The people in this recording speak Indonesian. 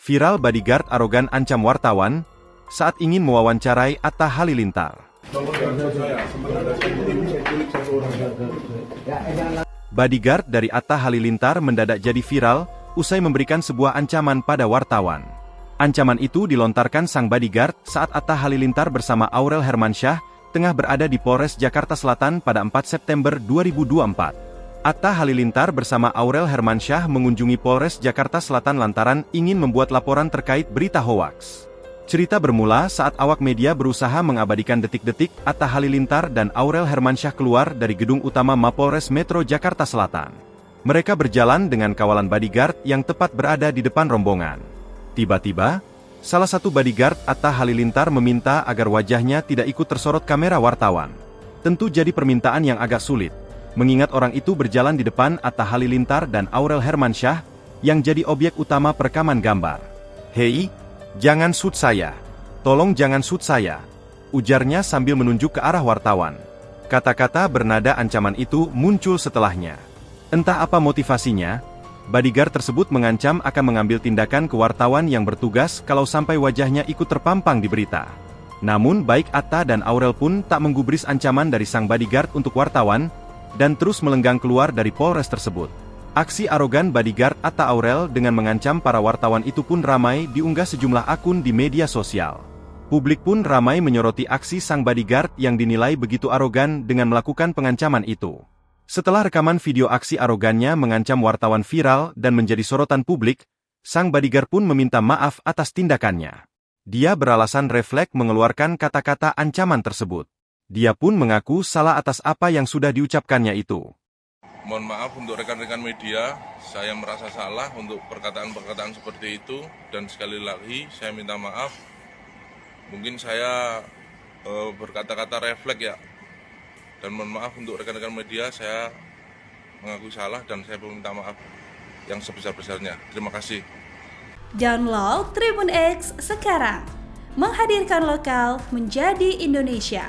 Viral bodyguard arogan ancam wartawan saat ingin mewawancarai Atta Halilintar. Bodyguard dari Atta Halilintar mendadak jadi viral usai memberikan sebuah ancaman pada wartawan. Ancaman itu dilontarkan sang bodyguard saat Atta Halilintar bersama Aurel Hermansyah tengah berada di Polres Jakarta Selatan pada 4 September 2024. Atta Halilintar bersama Aurel Hermansyah mengunjungi Polres Jakarta Selatan lantaran ingin membuat laporan terkait berita hoaks. Cerita bermula saat awak media berusaha mengabadikan detik-detik Atta Halilintar dan Aurel Hermansyah keluar dari gedung utama Mapolres Metro Jakarta Selatan. Mereka berjalan dengan kawalan bodyguard yang tepat berada di depan rombongan. Tiba-tiba, salah satu bodyguard Atta Halilintar meminta agar wajahnya tidak ikut tersorot kamera wartawan. Tentu jadi permintaan yang agak sulit, mengingat orang itu berjalan di depan Atta Halilintar dan Aurel Hermansyah, yang jadi objek utama perekaman gambar. "Hei, jangan shoot saya. Tolong jangan shoot saya," ujarnya sambil menunjuk ke arah wartawan. Kata-kata bernada ancaman itu muncul setelahnya. Entah apa motivasinya, bodyguard tersebut mengancam akan mengambil tindakan ke wartawan yang bertugas kalau sampai wajahnya ikut terpampang di berita. Namun baik Atta dan Aurel pun tak menggubris ancaman dari sang bodyguard untuk wartawan, dan terus melenggang keluar dari Polres tersebut. Aksi arogan bodyguard Atta Aurel dengan mengancam para wartawan itu pun ramai diunggah sejumlah akun di media sosial. Publik pun ramai menyoroti aksi sang bodyguard yang dinilai begitu arogan dengan melakukan pengancaman itu. Setelah rekaman video aksi arogannya mengancam wartawan viral dan menjadi sorotan publik, sang bodyguard pun meminta maaf atas tindakannya. Dia beralasan refleks mengeluarkan kata-kata ancaman tersebut. Dia pun mengaku salah atas apa yang sudah diucapkannya itu. Mohon maaf untuk rekan-rekan media, saya merasa salah untuk perkataan-perkataan seperti itu, dan sekali lagi saya minta maaf. Mungkin saya berkata-kata refleks ya, dan mohon maaf untuk rekan-rekan media, saya mengaku salah dan saya meminta maaf yang sebesar-besarnya. Terima kasih. Download Tribun X sekarang, menghadirkan lokal menjadi Indonesia.